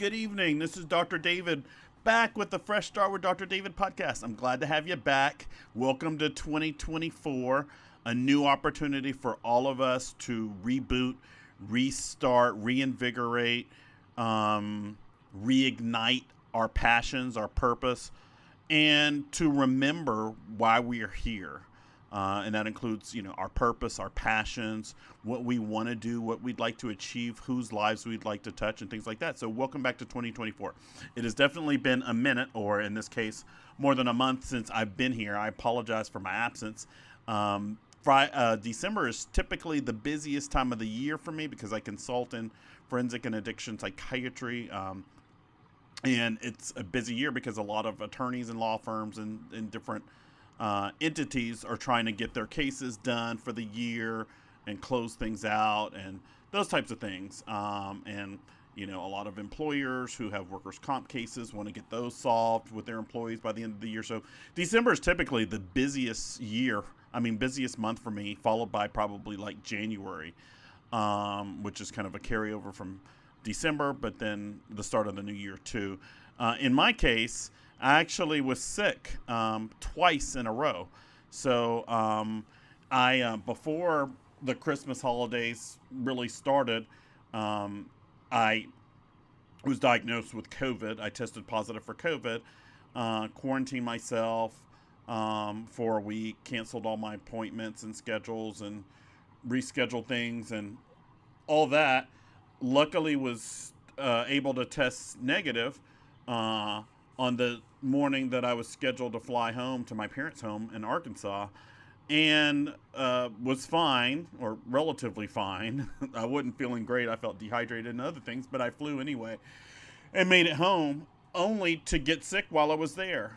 Good evening. This is Dr. David back with the Fresh Start with Dr. David podcast. I'm glad to have you back. Welcome to 2024, a new opportunity for all of us to reboot, restart, reinvigorate, reignite our passions, our purpose, and to remember why we are here. And that includes, our purpose, our passions, what we want to do, what we'd like to achieve, whose lives we'd like to touch, and things like that. So welcome back to 2024. It has definitely been a minute, or in this case, more than a month since I've been here. I apologize for my absence. December is typically the busiest time of the year for me because I consult in forensic and addiction psychiatry. And it's a busy year because a lot of attorneys and law firms and different entities are trying to get their cases done for the year and close things out and those types of things. A lot of employers who have workers' comp cases want to get those solved with their employees by the end of the year. So December is typically the busiest month for me, followed by probably like January, which is kind of a carryover from December, but then the start of the new year too. In my case, I actually was sick twice in a row. So before the Christmas holidays really started, I was diagnosed with COVID. I tested positive for COVID, quarantined myself for a week, canceled all my appointments and schedules and rescheduled things and all that. Luckily was able to test negative on the morning that I was scheduled to fly home to my parents' home in Arkansas, and was fine, or relatively fine. I wasn't feeling great. I felt dehydrated and other things, but I flew anyway and made it home only to get sick while I was there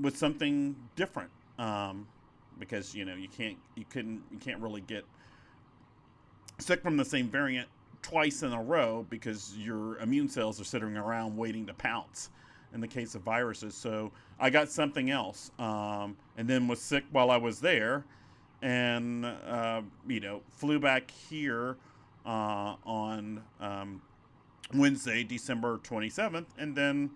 with something different because you can't really get sick from the same variant twice in a row because your immune cells are sitting around waiting to pounce in the case of viruses. So I got something else and then was sick while I was there and, flew back here on Wednesday, December 27th, and then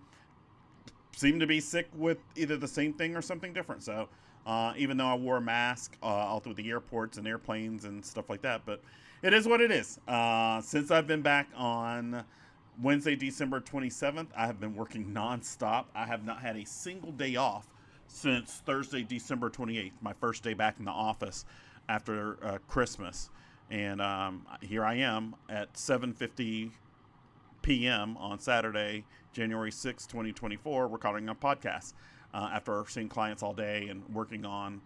seemed to be sick with either the same thing or something different. So even though I wore a mask all through the airports and airplanes and stuff like that, but it is what it is. Since I've been back on Wednesday, December 27th, I have been working nonstop. I have not had a single day off since Thursday, December 28th, my first day back in the office after Christmas. And here I am at 7:50 p.m. on Saturday, January 6th, 2024, recording a podcast after seeing clients all day and working on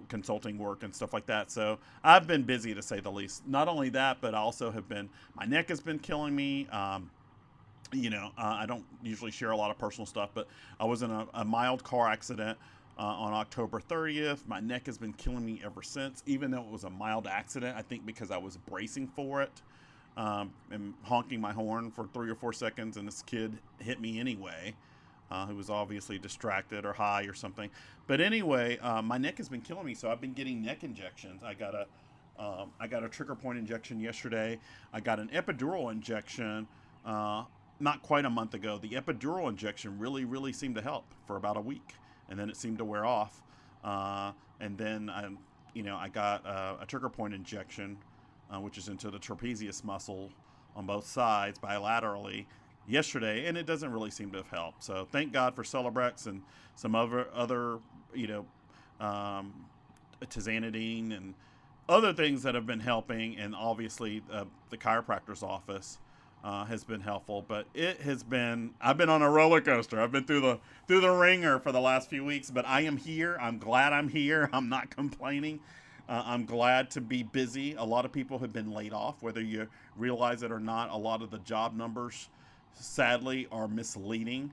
consulting work and stuff like that. So I've been busy, to say the least. Not only that, but I also have been, my neck has been killing me. I don't usually share a lot of personal stuff, but I was in a mild car accident on October 30th. My neck has been killing me ever since, even though it was a mild accident. I think because I was bracing for it and honking my horn for 3 or 4 seconds, and this kid hit me anyway. Who was obviously distracted or high or something. But anyway, my neck has been killing me, so I've been getting neck injections. I got a trigger point injection yesterday. I got an epidural injection not quite a month ago. The epidural injection really, really seemed to help for about a week, and then it seemed to wear off. And then I got a trigger point injection, which is into the trapezius muscle on both sides bilaterally, yesterday, and it doesn't really seem to have helped. So thank God for Celebrex and some other tizanidine and other things that have been helping, and obviously the chiropractor's office has been helpful. But I've been on a roller coaster. I've been through the ringer for the last few weeks, but I am here. I'm glad I'm here. I'm not complaining. I'm glad to be busy. A lot of people have been laid off, whether you realize it or not. A lot of the job numbers, sadly, are misleading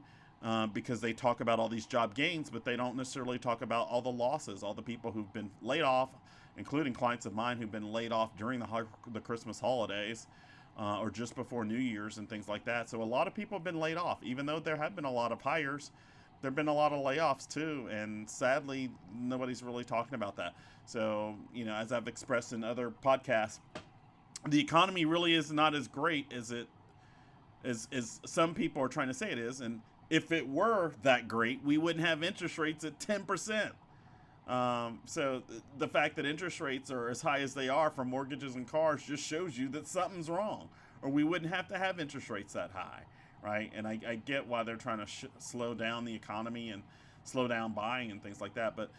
because they talk about all these job gains, but they don't necessarily talk about all the losses, all the people who've been laid off, including clients of mine who've been laid off during the Christmas holidays or just before New Year's and things like that. So a lot of people have been laid off. Even though there have been a lot of hires, there have been a lot of layoffs too, and sadly, nobody's really talking about that. So, as I've expressed in other podcasts, the economy really is not as great as it as some people are trying to say it is. And if it were that great, we wouldn't have interest rates at 10%. So the fact that interest rates are as high as they are for mortgages and cars just shows you that something's wrong, or we wouldn't have to have interest rates that high, right? And I get why they're trying to slow down the economy and slow down buying and things like that. But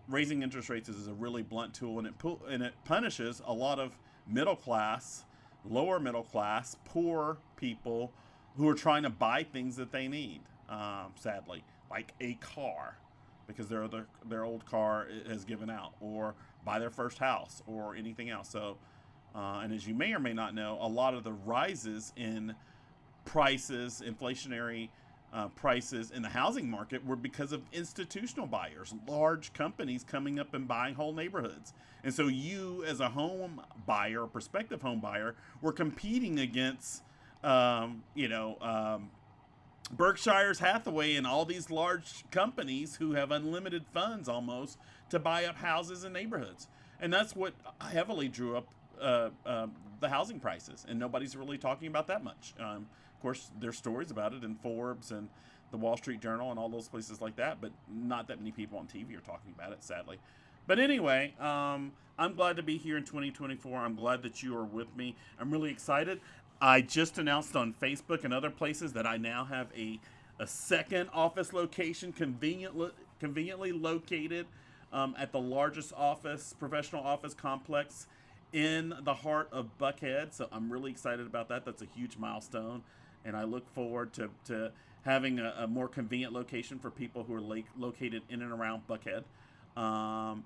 raising interest rates is a really blunt tool, and it punishes a lot of middle class, lower middle class, poor people who are trying to buy things that they need. Sadly, like a car, because their old car has given out, or buy their first house, or anything else. So, and as you may or may not know, a lot of the rises in prices, inflationary prices in the housing market were because of institutional buyers, large companies coming up and buying whole neighborhoods. And so you, as a home buyer, prospective home buyer, were competing against, Berkshire's Hathaway and all these large companies who have unlimited funds almost to buy up houses and neighborhoods. And that's what heavily drew up the housing prices. And nobody's really talking about that much. Of course, there's stories about it in Forbes and the Wall Street Journal and all those places like that, but not that many people on TV are talking about it, sadly. But anyway, I'm glad to be here in 2024. I'm glad that you are with me. I'm really excited. I just announced on Facebook and other places that I now have a second office location conveniently located at the largest professional office complex in the heart of Buckhead. So I'm really excited about that. That's a huge milestone. And I look forward to having a more convenient location for people who are located in and around Buckhead. I'm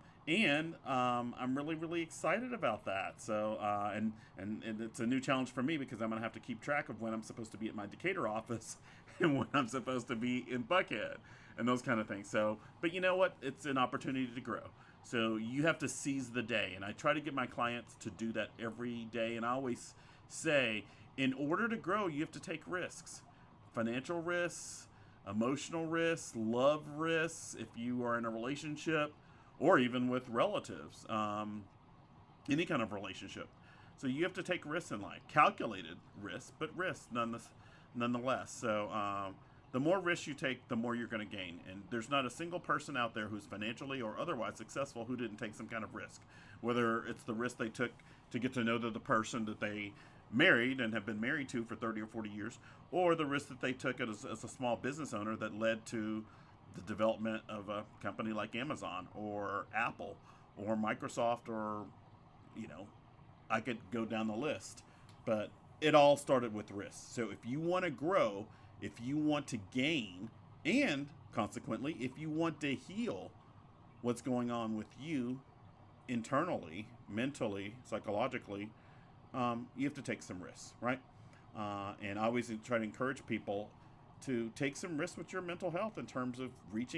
really, really excited about that. So, and it's a new challenge for me because I'm going to have to keep track of when I'm supposed to be at my Decatur office and when I'm supposed to be in Buckhead and those kind of things. So, but you know what? It's an opportunity to grow. So you have to seize the day. And I try to get my clients to do that every day. And I always say, in order to grow, you have to take risks, financial risks, emotional risks, love risks, if you are in a relationship, or even with relatives, any kind of relationship. So you have to take risks in life, calculated risks, but risks nonetheless. So the more risks you take, the more you're going to gain. And there's not a single person out there who's financially or otherwise successful who didn't take some kind of risk, whether it's the risk they took to get to know the person that they married and have been married to for 30 or 40 years, or the risk that they took as a small business owner that led to the development of a company like Amazon or Apple or Microsoft, or I could go down the list. But it all started with risk. So if you want to grow, if you want to gain, and consequently if you want to heal what's going on with you internally, mentally, psychologically, you have to take some risks, right? And I always try to encourage people to take some risks with your mental health in terms of reach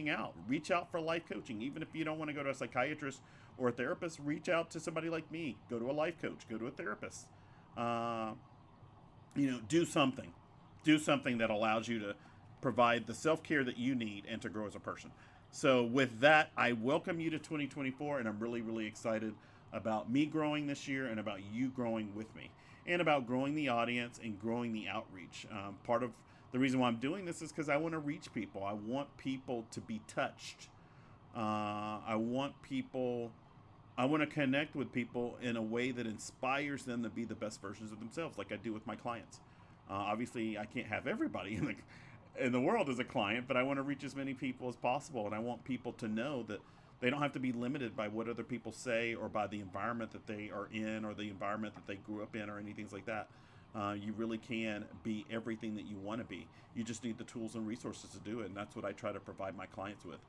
out for life coaching. Even if you don't want to go to a psychiatrist or a therapist, reach out to somebody like me. Go to a life coach, go to a therapist. Do something that allows you to provide the self-care that you need and to grow as a person. So with that, I welcome you to 2024, and I'm really, really excited about me growing this year and about you growing with me, and about growing the audience and growing the outreach. Part of the reason why I'm doing this is because I want to reach people. I want people to be touched. I want to connect with people in a way that inspires them to be the best versions of themselves, like I do with my clients. Obviously, I can't have everybody in the world as a client, but I want to reach as many people as possible, and I want people to know that they don't have to be limited by what other people say or by the environment that they are in or the environment that they grew up in or anything like that. You really can be everything that you want to be. You just need the tools and resources to do it, and that's what I try to provide my clients with.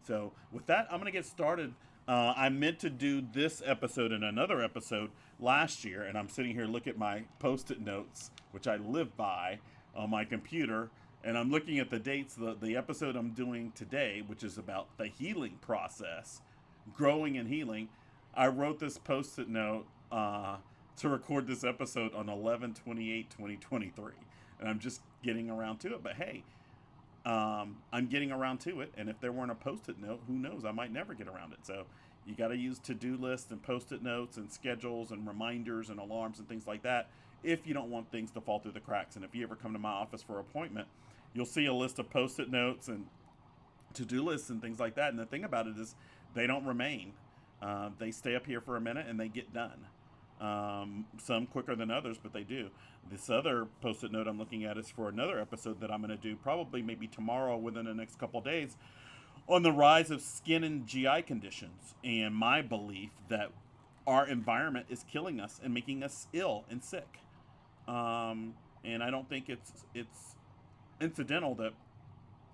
So with that, I'm going to get started. I meant to do this episode and another episode last year, and I'm sitting here looking at my Post-it notes, which I live by on my computer, and I'm looking at the dates. The episode I'm doing today, which is about the healing process, growing and healing, I wrote this Post-it note to record this episode on 11/28/2023, and I'm just getting around to it. But hey, I'm getting around to it, and if there weren't a Post-it note, who knows? I might never get around it. So you got to use to-do lists and Post-it notes and schedules and reminders and alarms and things like that if you don't want things to fall through the cracks. And if you ever come to my office for an appointment, you'll see a list of post-it notes and to-do lists and things like that. And the thing about it is they don't remain. They stay up here for a minute and they get done. Some quicker than others, but they do. This other post-it note I'm looking at is for another episode that I'm going to do probably maybe tomorrow within the next couple of days on the rise of skin and GI conditions and my belief that our environment is killing us and making us ill and sick. And I don't think it's incidental that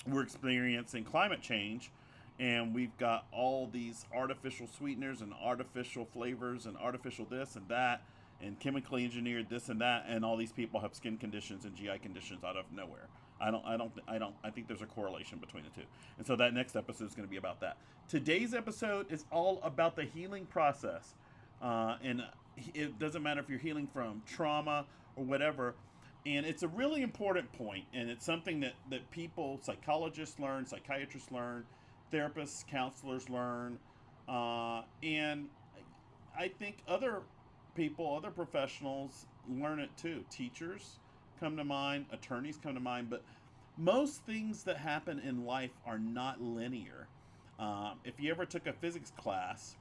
we're experiencing climate change and we've got all these artificial sweeteners and artificial flavors and artificial this and that and chemically engineered this and that, and all these people have skin conditions and GI conditions out of nowhere. I think there's a correlation between the two. And so that next episode is going to be about that. Today's episode is all about the healing process. And it doesn't matter if you're healing from trauma or whatever. And it's a really important point, and it's something that people, psychologists learn, psychiatrists learn, therapists, counselors learn, and I think other people, other professionals learn it too. Teachers come to mind, attorneys come to mind, but most things that happen in life are not linear. If you ever took a physics class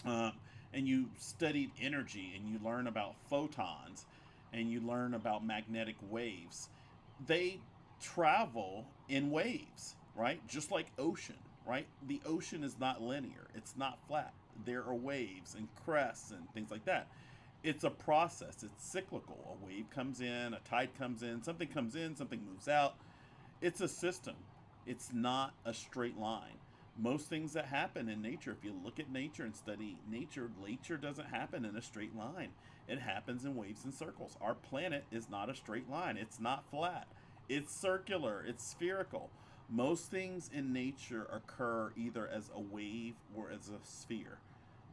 and you studied energy and you learn about photons and you learn about magnetic waves, they travel in waves, right? Just like ocean, right? The ocean is not linear. It's not flat. There are waves and crests and things like that. It's a process. It's cyclical. A wave comes in, a tide comes in, something moves out. It's a system. It's not a straight line. Most things that happen in nature, if you look at nature and study nature doesn't happen in a straight line. It happens in waves and circles. Our planet is not a straight line. It's not flat. It's circular. It's spherical. Most things in nature occur either as a wave or as a sphere.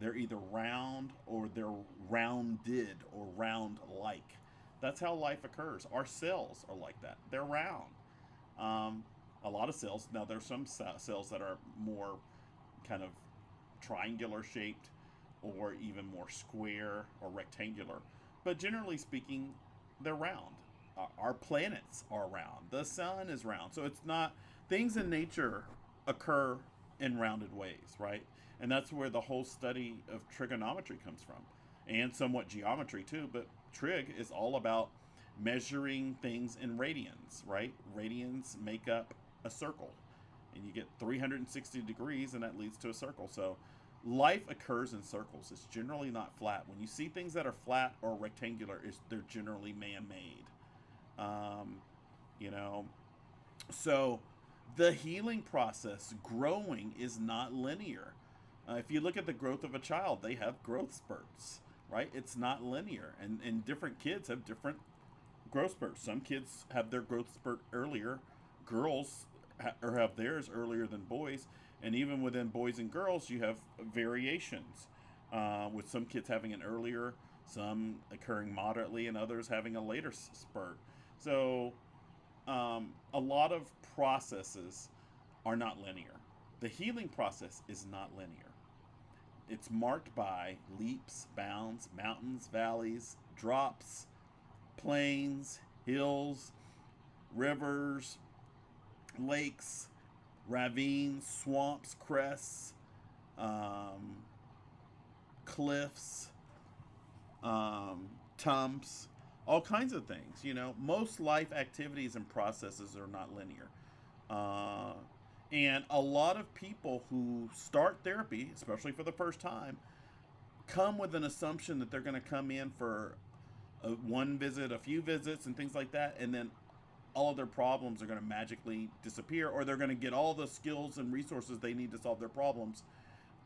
They're either round or they're rounded or round-like. That's how life occurs. Our cells are like that. They're round. A lot of cells, now there's some cells that are more kind of triangular shaped or even more square or rectangular. But generally speaking, they're round. Our planets are round. The sun is round. So it's not, things in nature occur in rounded ways, right? And that's where the whole study of trigonometry comes from, and somewhat geometry too. But trig is all about measuring things in radians, right? Radians make up a circle, and you get 360 degrees, and that leads to a circle. So life occurs in circles. It's generally not flat. When you see things that are flat or rectangular, they're generally man-made. You know, so the healing process, growing, is not linear. If you look at the growth of a child, they have growth spurts, right? It's not linear, and different kids have different growth spurts. Some kids have their growth spurt earlier. Girls or have theirs earlier than boys, and even within boys and girls, you have variations. With some kids having an earlier, some occurring moderately, and others having a later spurt. So a lot of processes are not linear. The healing process is not linear. It's marked by leaps, bounds, mountains, valleys, drops, plains, hills, rivers, lakes, ravines, swamps, crests, cliffs, tumps, all kinds of things. You know, most life activities and processes are not linear. And a lot of people who start therapy, especially for the first time, come with an assumption that they're going to come in for one visit, a few visits, and things like that, and then all of their problems are going to magically disappear, or they're going to get all the skills and resources they need to solve their problems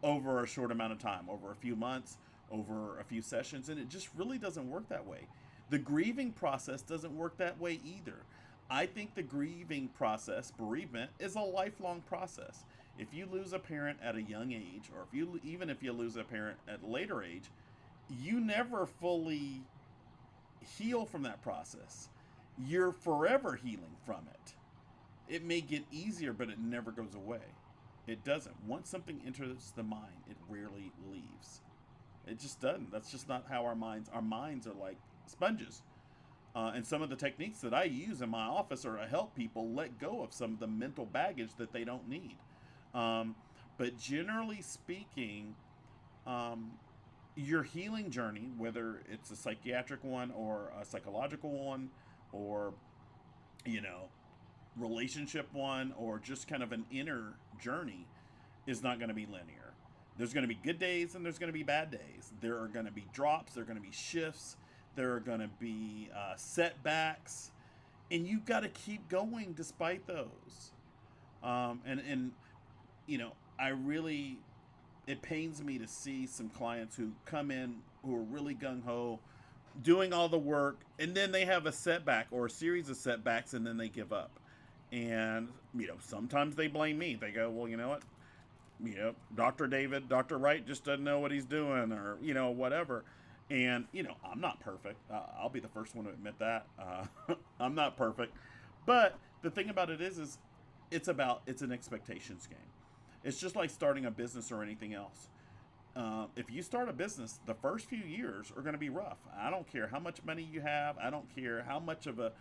over a short amount of time, over a few months, over a few sessions, and it just really doesn't work that way. The grieving process doesn't work that way either. I think the grieving process, bereavement, is a lifelong process. If you lose a parent at a young age, or even if you lose a parent at a later age, you never fully heal from that process. You're forever healing from it. It may get easier, but it never goes away. It doesn't. Once something enters the mind, it rarely leaves. It just doesn't. That's just not how our minds are like sponges. And some of the techniques that I use in my office are to help people let go of some of the mental baggage that they don't need. Um, but generally speaking, um, your healing journey, whether it's a psychiatric one or a psychological one, or you know, relationship one, or just kind of an inner journey, is not going to be linear. There's going to be good days and there's going to be bad days. There are going to be drops. There are going to be shifts. There are going to be setbacks, and you've got to keep going despite those. And you know, I really, it pains me to see some clients who come in who are really gung ho, doing all the work, and then they have a setback or a series of setbacks, and then they give up. And you know, sometimes they blame me. They go, "Well, you know what? You know, Dr. David, Dr. Wright just doesn't know what he's doing," or you know, whatever. And you know, I'm not perfect. I'll be the first one to admit that. I'm not perfect. But the thing about it is it's an expectations game. It's just like starting a business or anything else. If you start a business, the first few years are going to be rough. I don't care how much money you have. I don't care how much of a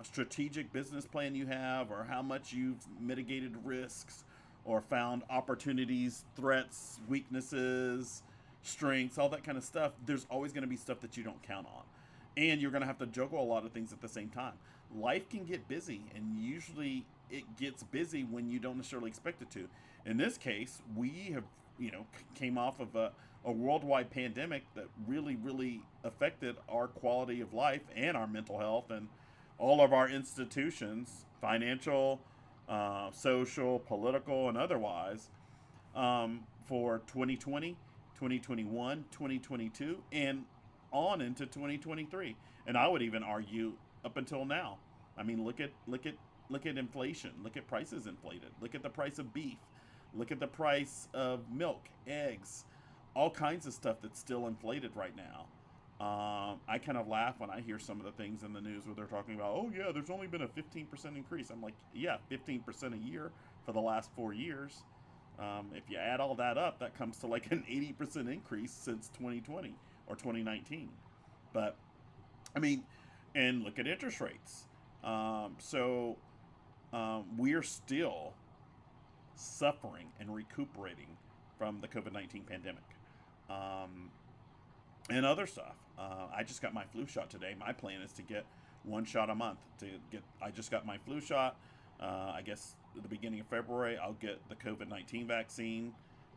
strategic business plan you have, or how much you've mitigated risks, or found opportunities, threats, weaknesses, strengths, all that kind of stuff. There's always going to be stuff that you don't count on. And you're going to have to juggle a lot of things at the same time. Life can get busy, and usually it gets busy when you don't necessarily expect it to. In this case, we have, you know, came off of a worldwide pandemic that really, really affected our quality of life and our mental health, and all of our institutions, financial, social, political, and otherwise, for 2020, 2021, 2022, and on into 2023. And I would even argue up until now. I mean, look at inflation. Look at prices inflated. Look at the price of beef. Look at the price of milk, eggs, all kinds of stuff that's still inflated right now. I kind of laugh when I hear some of the things in the news where they're talking about, oh yeah, there's only been a 15% increase. I'm like, yeah, 15% a year for the last 4 years. If you add all that up, that comes to like an 80% increase since 2020 or 2019. But I mean, and look at interest rates. We're still suffering and recuperating from the COVID-19 pandemic. And other stuff. I just got my flu shot today. My plan is to get one shot a month. I just got my flu shot. I guess at the beginning of February, I'll get the COVID-19 vaccine.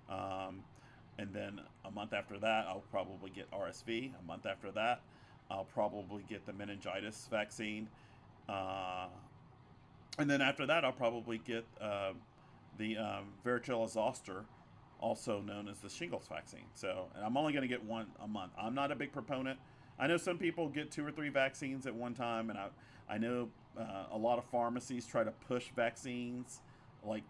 And then a month after that, I'll probably get RSV. A month after that, I'll probably get the meningitis vaccine. And then after that, I'll probably get the varicella zoster, also known as the shingles vaccine. So, and I'm only going to get one a month. I'm not a big proponent. I know some people get 2 or 3 vaccines at one time, and I know a lot of pharmacies try to push vaccines, like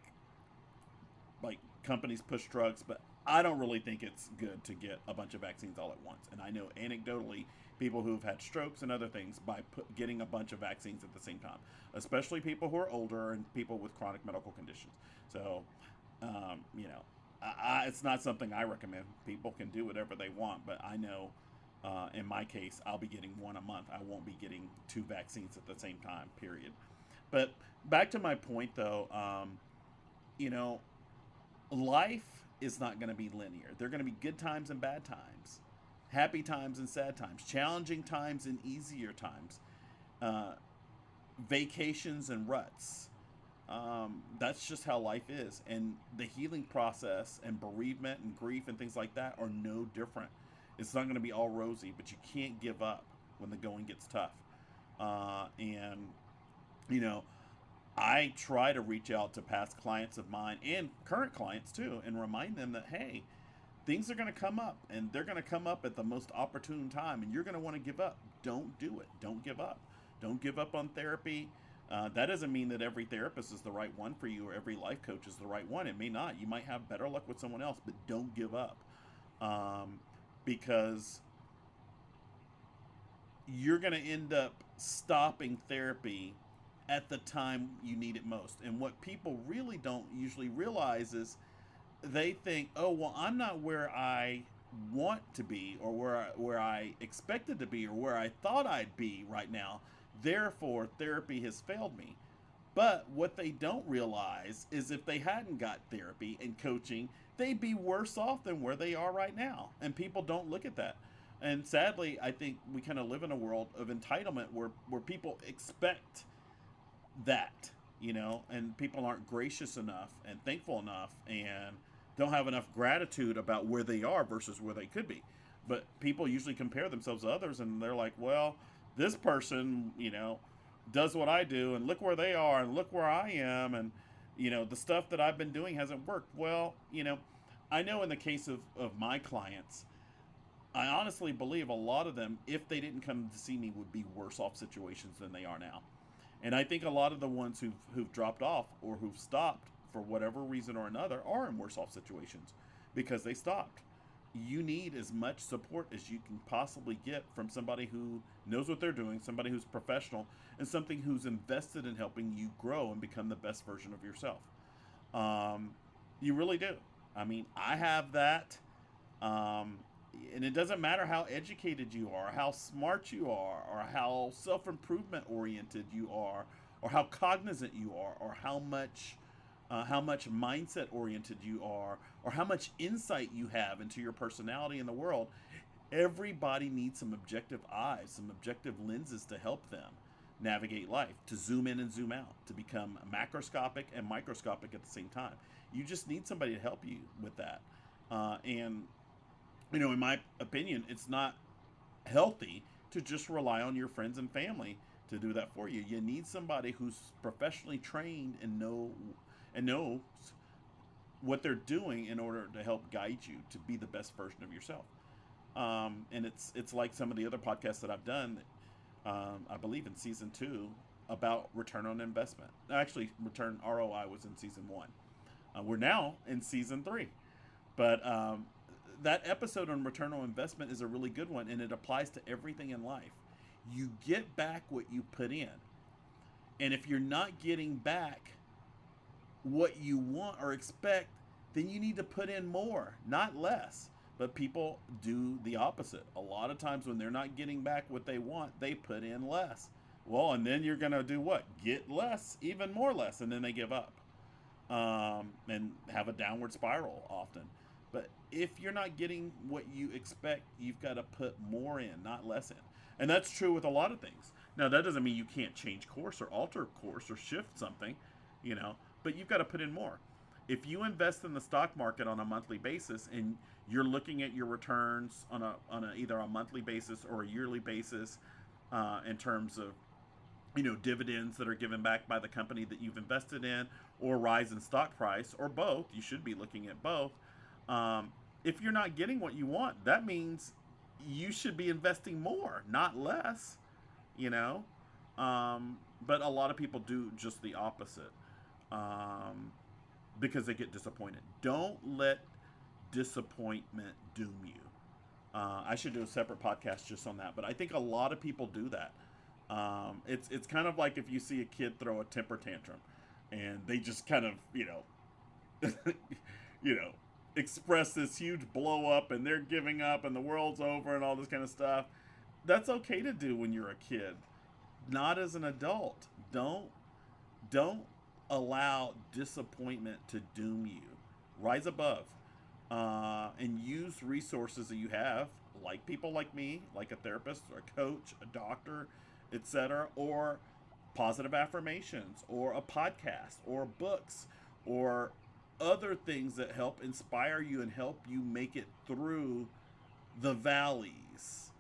companies push drugs, but I don't really think it's good to get a bunch of vaccines all at once. And I know anecdotally people who've had strokes and other things by getting a bunch of vaccines at the same time, especially people who are older and people with chronic medical conditions. So, you know, it's not something I recommend. People can do whatever they want, but I know in my case, I'll be getting one a month. I won't be getting 2 vaccines at the same time, period. But back to my point, though, you know, life is not going to be linear. There are going to be good times and bad times, happy times and sad times, challenging times and easier times, vacations and ruts. That's just how life is. And the healing process and bereavement and grief and things like that are no different. It's not going to be all rosy, but you can't give up when the going gets tough. And, you know, I try to reach out to past clients of mine and current clients too, and remind them that, hey, things are going to come up, and they're going to come up at the most opportune time, and you're going to want to give up. Don't do it. Don't give up. Don't give up on therapy. That doesn't mean that every therapist is the right one for you, or every life coach is the right one. It may not. You might have better luck with someone else, but don't give up. Because you're going to end up stopping therapy at the time you need it most. And what people really don't usually realize is they think, oh, well, I'm not where I want to be, or where I expected to be, or where I thought I'd be right now. Therefore, therapy has failed me. But what they don't realize is if they hadn't got therapy and coaching, they'd be worse off than where they are right now. And people don't look at that. And sadly, I think we kind of live in a world of entitlement where people expect that, and people aren't gracious enough and thankful enough and don't have enough gratitude about where they are versus where they could be. But people usually compare themselves to others and they're like, well, this person, does what I do and look where they are and look where I am, and the stuff that I've been doing hasn't worked. Well, I know in the case of my clients, I honestly believe a lot of them, if they didn't come to see me, would be worse off situations than they are now. And I think a lot of the ones who've dropped off or who've stopped for whatever reason or another are in worse off situations because they stopped. You need as much support as you can possibly get from somebody who knows what they're doing, somebody who's professional, and something who's invested in helping you grow and become the best version of yourself. Um, you really do. I mean, I have that. Um, and it doesn't matter how educated you are, how smart you are, or how self improvement oriented you are, or how cognizant you are, or how much mindset oriented you are, or how much insight you have into your personality in the world. Everybody needs some objective eyes, some objective lenses to help them navigate life, to zoom in and zoom out, to become macroscopic and microscopic at the same time. You just need somebody to help you with that. And in my opinion, it's not healthy to just rely on your friends and family to do that for you. You need somebody who's professionally trained and knows what they're doing in order to help guide you to be the best version of yourself. And it's like some of the other podcasts that I've done. I believe in season 2 about return on investment. Actually, return ROI was in season 1. We're now in season 3, but that episode on return on investment is a really good one, and it applies to everything in life. You get back what you put in, and if you're not getting back what you want or expect, then you need to put in more, not less. But people do the opposite. A lot of times when they're not getting back what they want, they put in less. Well, and then you're going to do what? Get less, even more less, and then they give up and have a downward spiral often. But if you're not getting what you expect, you've got to put more in, not less in. And that's true with a lot of things. Now, that doesn't mean you can't change course or alter course or shift something, but you've got to put in more. If you invest in the stock market on a monthly basis and you're looking at your returns on either a monthly basis or a yearly basis, in terms of dividends that are given back by the company that you've invested in, or rise in stock price, or both, you should be looking at both. If you're not getting what you want, that means you should be investing more, not less. you know but a lot of people do just the opposite, because they get disappointed. Don't let disappointment doom you. I should do a separate podcast just on that, but I think a lot of people do that. It's kind of like if you see a kid throw a temper tantrum, and they just kind of you know express this huge blow up, and they're giving up, and the world's over, and all this kind of stuff. That's okay to do when you're a kid, not as an adult. Don't allow disappointment to doom you. Rise above, and use resources that you have, like people like me, like a therapist, or a coach, a doctor, etc., or positive affirmations, or a podcast, or books, or other things that help inspire you and help you make it through the valleys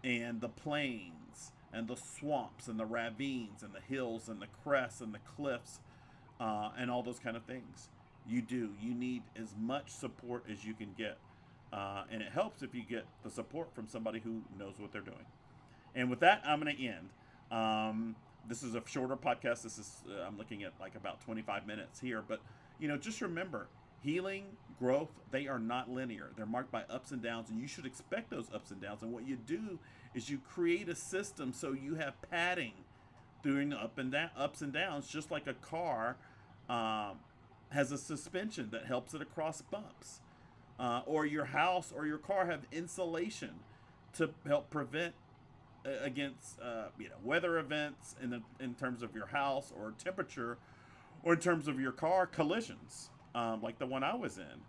and the plains and the swamps and the ravines and the hills and the crests and the cliffs, and all those kind of things. You need as much support as you can get, and it helps if you get the support from somebody who knows what they're doing. And with that, I'm going to end. This is a shorter podcast. This is I'm looking at like about 25 minutes here, but just remember, healing, growth, they are not linear. They're marked by ups and downs, and you should expect those ups and downs. And what you do is you create a system so you have padding during the ups and downs, just like a car has a suspension that helps it across bumps. or your house or your car have insulation to help prevent against weather events in terms of your house or temperature, or in terms of your car collisions, like the one I was in.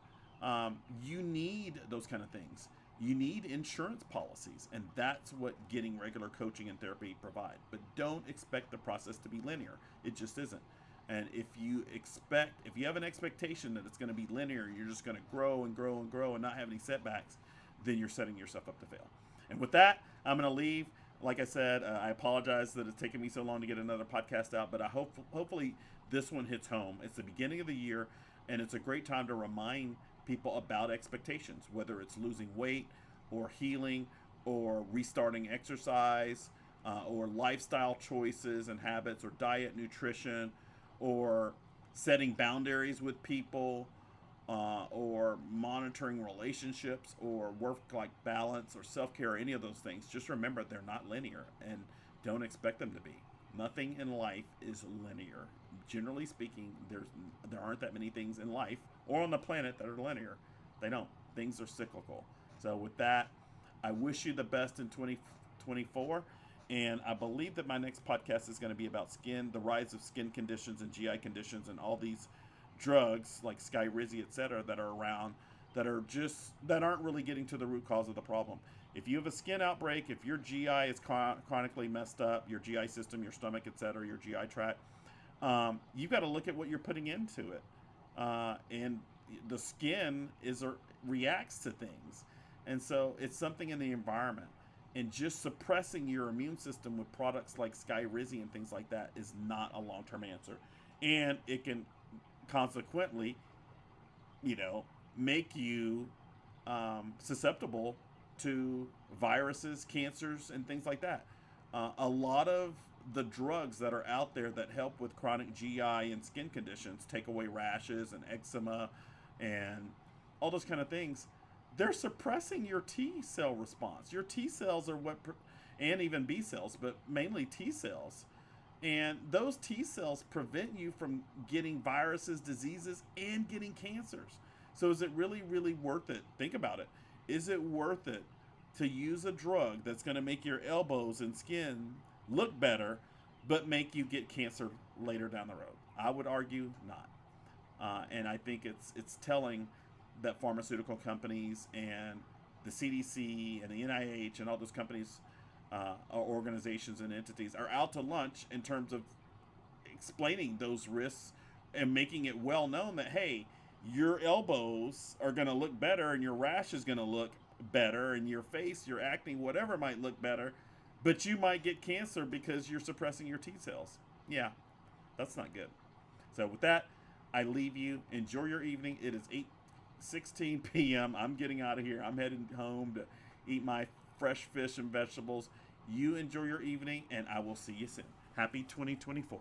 You need those kind of things. You need insurance policies, and that's what getting regular coaching and therapy provide. But don't expect the process to be linear. It just isn't. And if you have an expectation that it's going to be linear, you're just going to grow and grow and grow and not have any setbacks, then you're setting yourself up to fail. And with that, I'm going to leave. Like I said, I apologize that it's taken me so long to get another podcast out, but hopefully this one hits home. It's the beginning of the year, and it's a great time to remind people about expectations, whether it's losing weight or healing or restarting exercise, or lifestyle choices and habits, or diet, nutrition, or setting boundaries with people, or monitoring relationships, or work-life balance, or self-care, or any of those things. Just remember, they're not linear, and don't expect them to be. Nothing in life is linear. Generally speaking, there aren't that many things in life or on the planet that are linear. They don't. Things are cyclical. So with that, I wish you the best in 2024. And I believe that my next podcast is going to be about skin, the rise of skin conditions and GI conditions, and all these drugs like Skyrizi, etc., that are around that aren't really getting to the root cause of the problem. If you have a skin outbreak, if your GI is chronically messed up, your GI system, your stomach, etc., your GI tract, you've got to look at what you're putting into it. And the skin reacts to things, and so it's something in the environment. And just suppressing your immune system with products like Skyrizi and things like that is not a long-term answer. And it can consequently, make you susceptible to viruses, cancers, and things like that. A lot of the drugs that are out there that help with chronic GI and skin conditions, take away rashes and eczema and all those kind of things, they're suppressing your T cell response. Your T cells are and even B cells, but mainly T cells. And those T cells prevent you from getting viruses, diseases, and getting cancers. So is it really, really worth it? Think about it. Is it worth it to use a drug that's going to make your elbows and skin look better, but make you get cancer later down the road? I would argue not. And I think it's telling that pharmaceutical companies and the CDC and the NIH and all those companies, organizations and entities, are out to lunch in terms of explaining those risks and making it well known that, hey, your elbows are going to look better and your rash is going to look better and your face, your acne, whatever might look better, but you might get cancer because you're suppressing your T cells. Yeah, that's not good. So with that, I leave you. Enjoy your evening. It is 8:16 p.m. I'm getting out of here. I'm heading home to eat my fresh fish and vegetables. You enjoy your evening, and I will see you soon. Happy 2024.